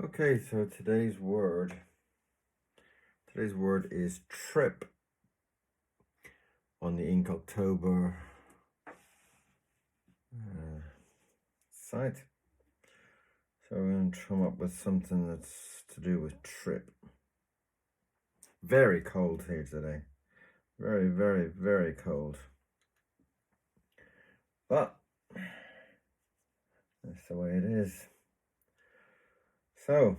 Okay, so today's word is trip on the Inktober site. So we're going to come up with something that's to do with trip. Very cold here today. Very, very, very cold. But that's the way it is. So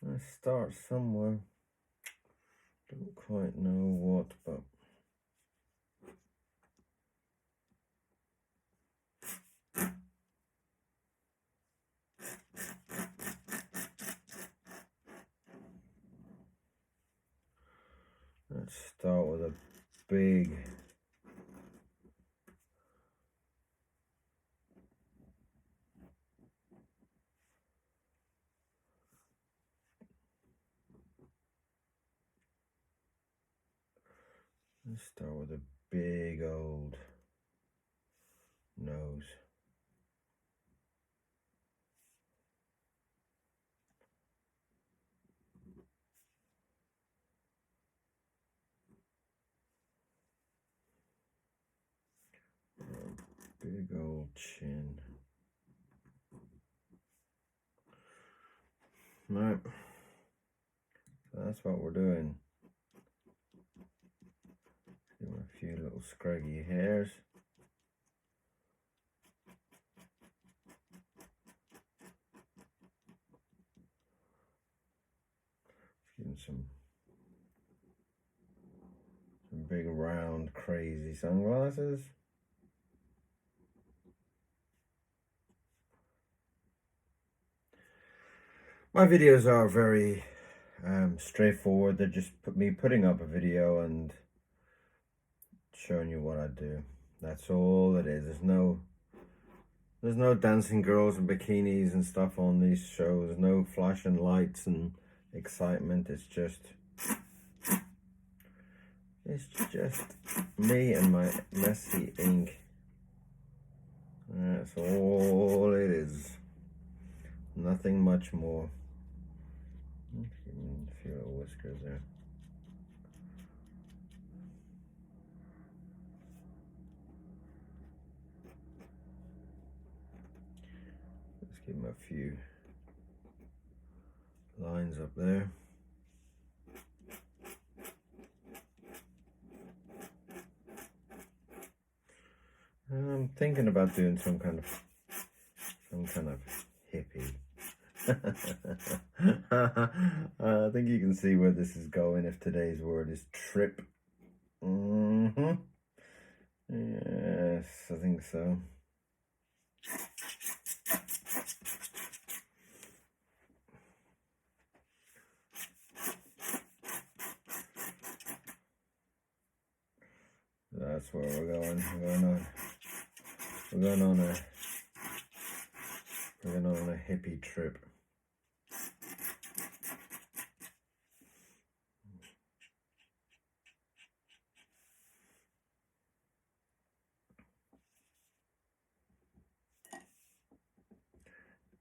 let's start somewhere. Don't quite know what, but let's start with a big old nose. Big old chin. Right. So that's what we're doing. Give him a few little scraggy hairs. Give him some big round crazy sunglasses. My videos are very straightforward. They're just me putting up a video and showing you what I do. That's all it is. There's no dancing girls in bikinis and stuff on these shows. No flashing lights and excitement. It's just me and my messy ink. That's all it is. Nothing much more. A few little whiskers there. Let's give him a few lines up there. And I'm thinking about doing some kind of hippie. I think you can see where this is going if today's word is trip. Yes, I think so. That's where we're going. We're going on a hippie trip.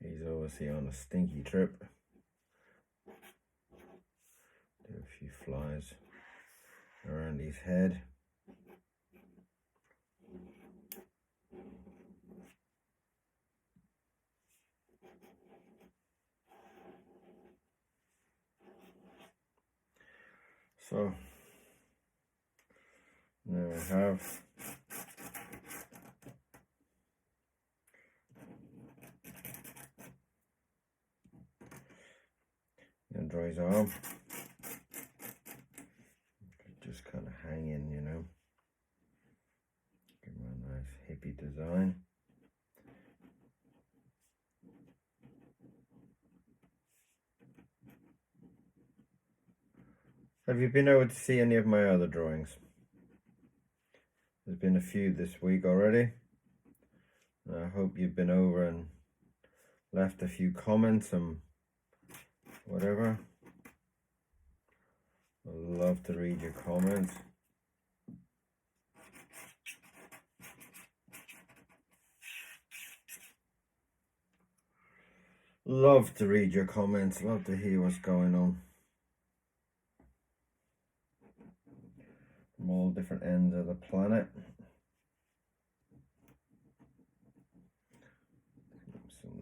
He's obviously on a stinky trip. Do a few flies around his head. So there we have and dry his arm. Just kind of hanging, you know. Give him a nice hippie design. Have you been able to see any of my other drawings? There's been a few this week already. I hope you've been over and left a few comments and whatever. I'd love to read your comments. Love to read your comments, love to hear what's going on from all different ends of the planet. Some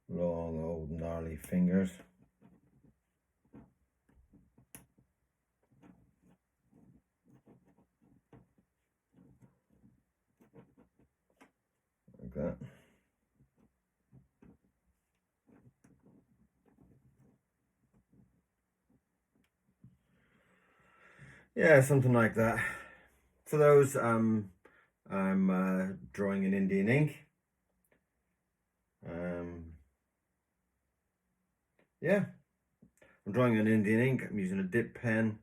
long old gnarly fingers. Like that. Yeah, something like that. For those, I'm drawing in Indian ink. Yeah, I'm drawing in Indian ink. I'm using a dip pen.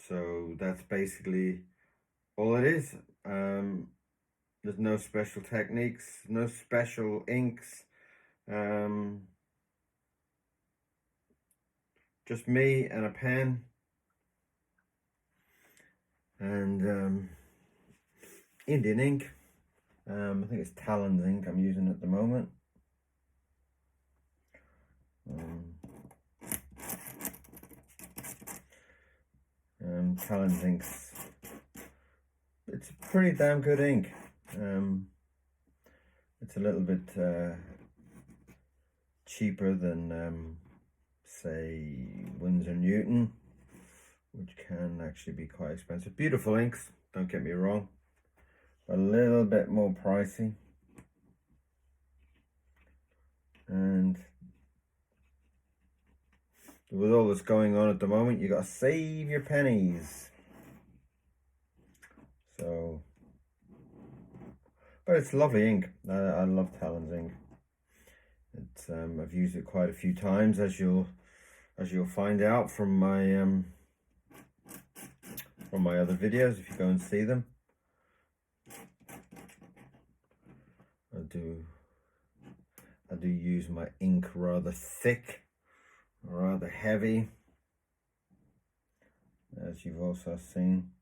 So that's basically all it is. There's no special techniques, no special inks. Just me and a pen and Indian ink. I think it's Talon's ink I'm using at the moment. Talon's ink's, it's a pretty damn good ink. It's a little bit cheaper than say Winsor Newton, which can actually be quite expensive. Beautiful inks, don't get me wrong, but a little bit more pricey. And with all that's going on at the moment, you gotta save your pennies. So, but it's lovely ink. I love Talon's ink. It's I've used it quite a few times, as you'll find out from my other videos if you go and see them. I do use my ink rather thick, rather heavy, as you've also seen.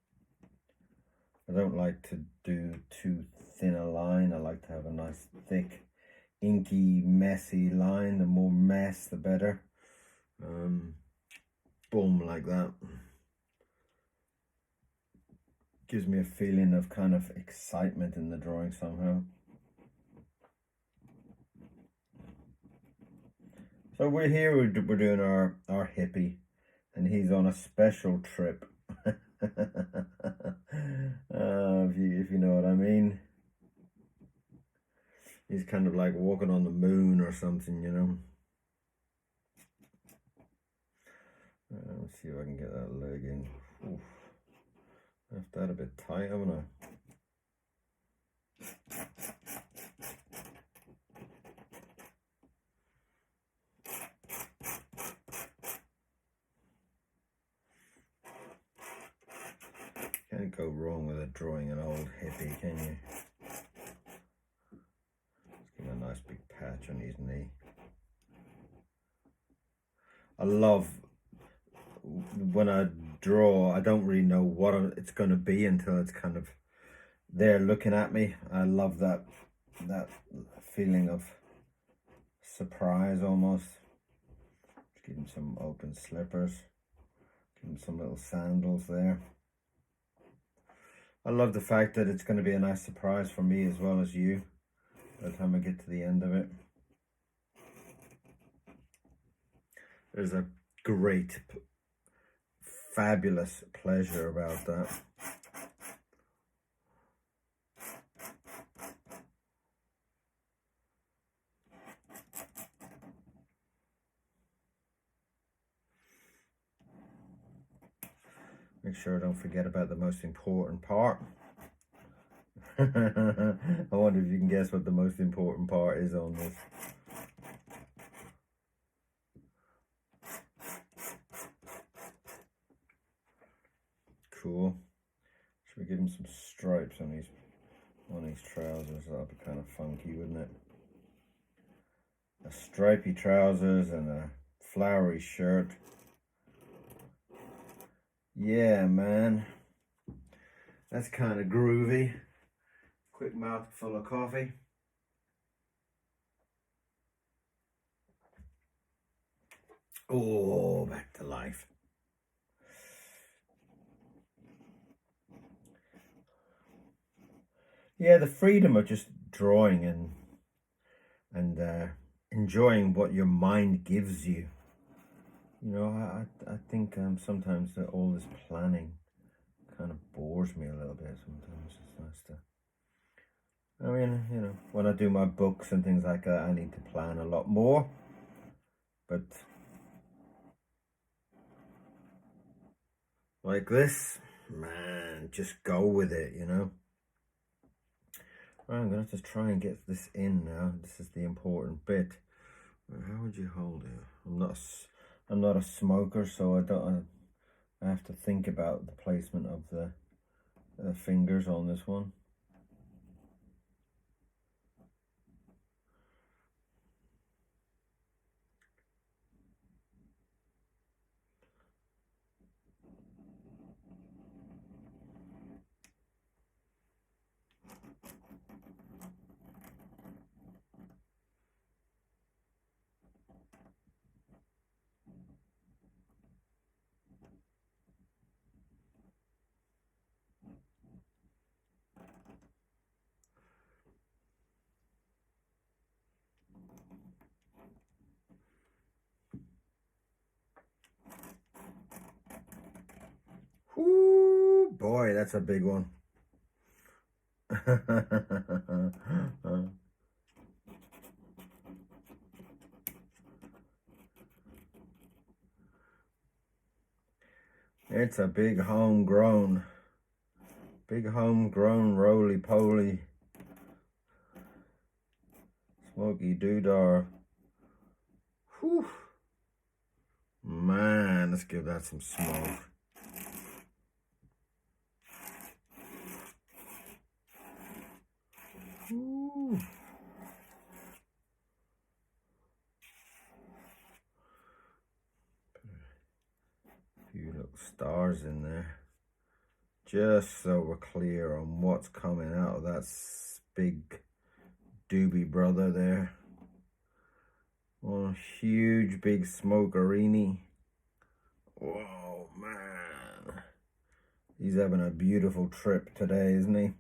I don't like to do too thin a line. I like to have a nice thick, inky, messy line. The more mess, the better. Boom, like that. Gives me a feeling of kind of excitement in the drawing somehow. So we're here, we're doing our hippie, and he's on a special trip. If you know what I mean. He's kind of like walking on the moon or something, you know. Let's see if I can get that leg in. Oof. Left that a bit tight, haven't I? Can't go wrong with drawing an old hippie, can you? Let's give him a nice big patch on his knee. I love when I draw, I don't really know what it's going to be until it's kind of there looking at me. I love that feeling of surprise almost. Just give him some open slippers. Give him some little sandals there. I love the fact that it's going to be a nice surprise for me as well as you by the time I get to the end of it. There's a great, fabulous pleasure about that. Make sure I don't forget about the most important part. I wonder if you can guess what the most important part is on this. Cool. Should we give him some stripes on his trousers? That'd be kind of funky, wouldn't it? A stripy trousers and a flowery shirt. Yeah, man. That's kind of groovy. Quick mouthful of coffee. Oh, back to life. Yeah, the freedom of just drawing and enjoying what your mind gives you. You know, I think sometimes that all this planning kind of bores me a little bit. Sometimes it's nice to. I mean, you know, when I do my books and things like that, I need to plan a lot more. But like this, man, just go with it, you know. Right, I'm gonna have to try and get this in now. This is the important bit. How would you hold it? I'm not a smoker, so I have to think about the placement of the fingers on this one. Ooh, boy, that's a big one. It's a big homegrown roly-poly smoky doodah. Whew. Man, let's give that some smoke. Ooh. Few little stars in there, just so we're clear on what's coming out of that big doobie brother there. One huge big smokerini. Whoa, man. He's having a beautiful trip today, isn't he?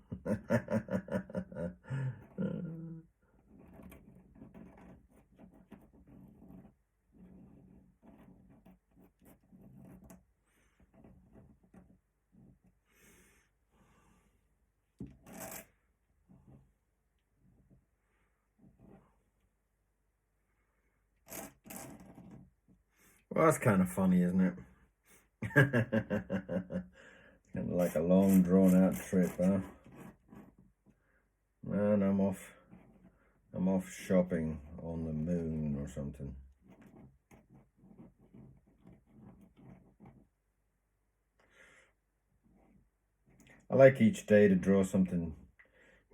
Well, that's kind of funny, isn't it? Kind of like a long drawn out trip, huh? Man, I'm off shopping on the moon or something. I like each day to draw something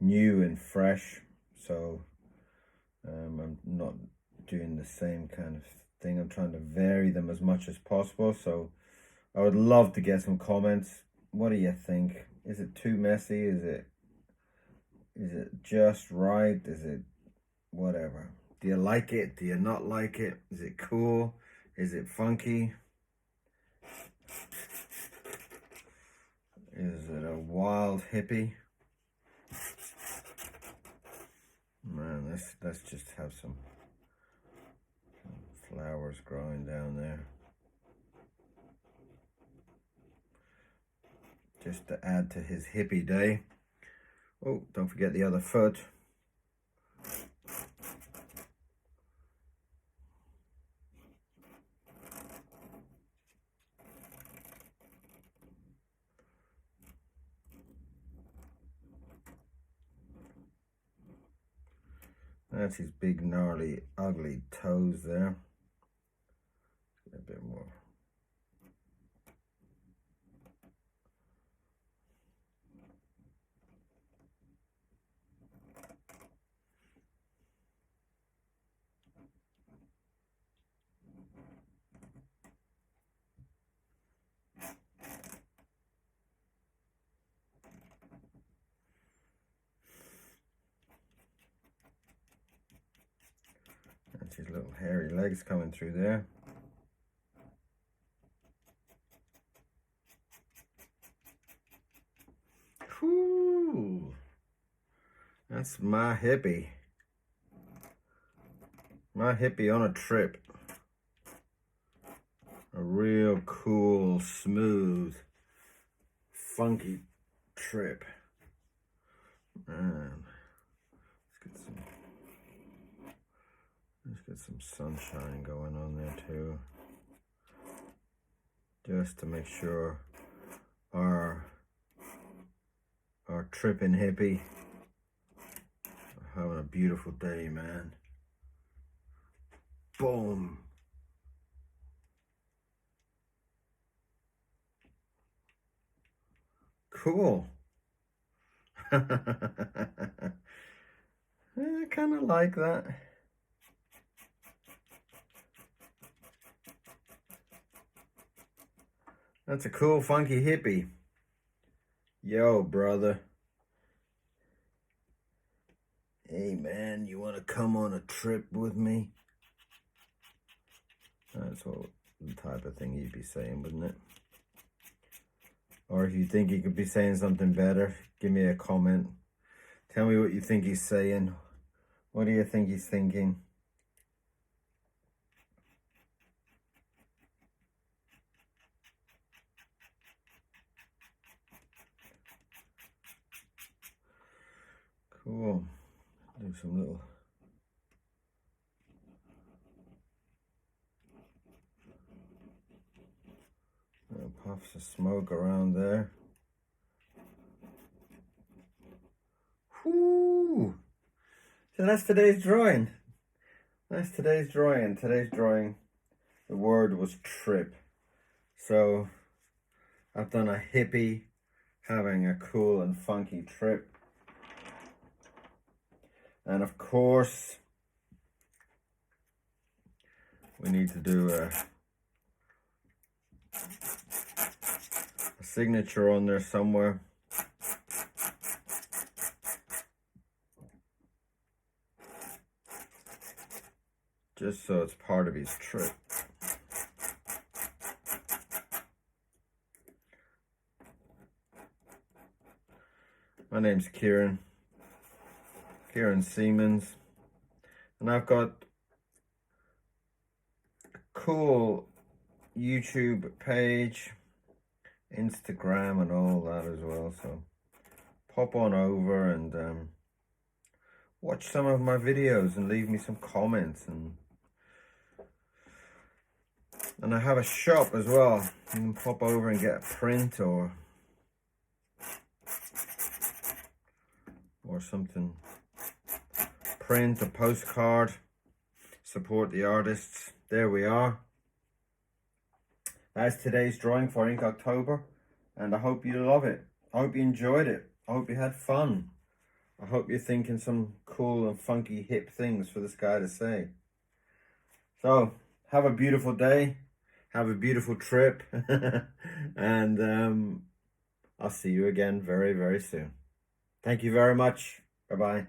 new and fresh, so I'm not doing the same kind of thing. I'm trying to vary them as much as possible, so I would love to get some comments. What do you think? Is it too messy? Is it just right? Is it whatever? Do you like it? Do you not like it? Is it cool? Is it funky? Is it a wild hippie? Man, let's just have some flowers growing down there. Just to add to his hippie day. Oh, don't forget the other foot. That's his big, gnarly, ugly toes there. A bit more. That's his little hairy legs coming through there. That's my hippie. My hippie on a trip. A real cool, smooth, funky trip. And let's get some sunshine going on there too. Just to make sure our tripping hippie are having a beautiful day, man. Boom. Cool. I kind of like that. That's a cool, funky hippie. Yo, brother. Hey, man, you want to come on a trip with me? That's what the type of thing he'd be saying, wouldn't it? Or if you think he could be saying something better, give me a comment. Tell me what you think he's saying. What do you think he's thinking? Cool. Do some little puffs of smoke around there. Whoo! So that's today's drawing. That's today's drawing. Today's drawing, the word was trip. So I've done a hippie having a cool and funky trip. And of course, we need to do a signature on there somewhere. Just so it's part of his trip. My name's KIERON. KIERON SEAMONS. And I've got a cool YouTube page, Instagram and all that as well. So pop on over and watch some of my videos and leave me some comments. And I have a shop as well. You can pop over and get a print or something. Print, a postcard. Support the artists. There we are. That's today's drawing for Inktober. And I hope you love it. I hope you enjoyed it. I hope you had fun. I hope you're thinking some cool and funky hip things for this guy to say. So, have a beautiful day. Have a beautiful trip. And I'll see you again very, very soon. Thank you very much. Bye-bye.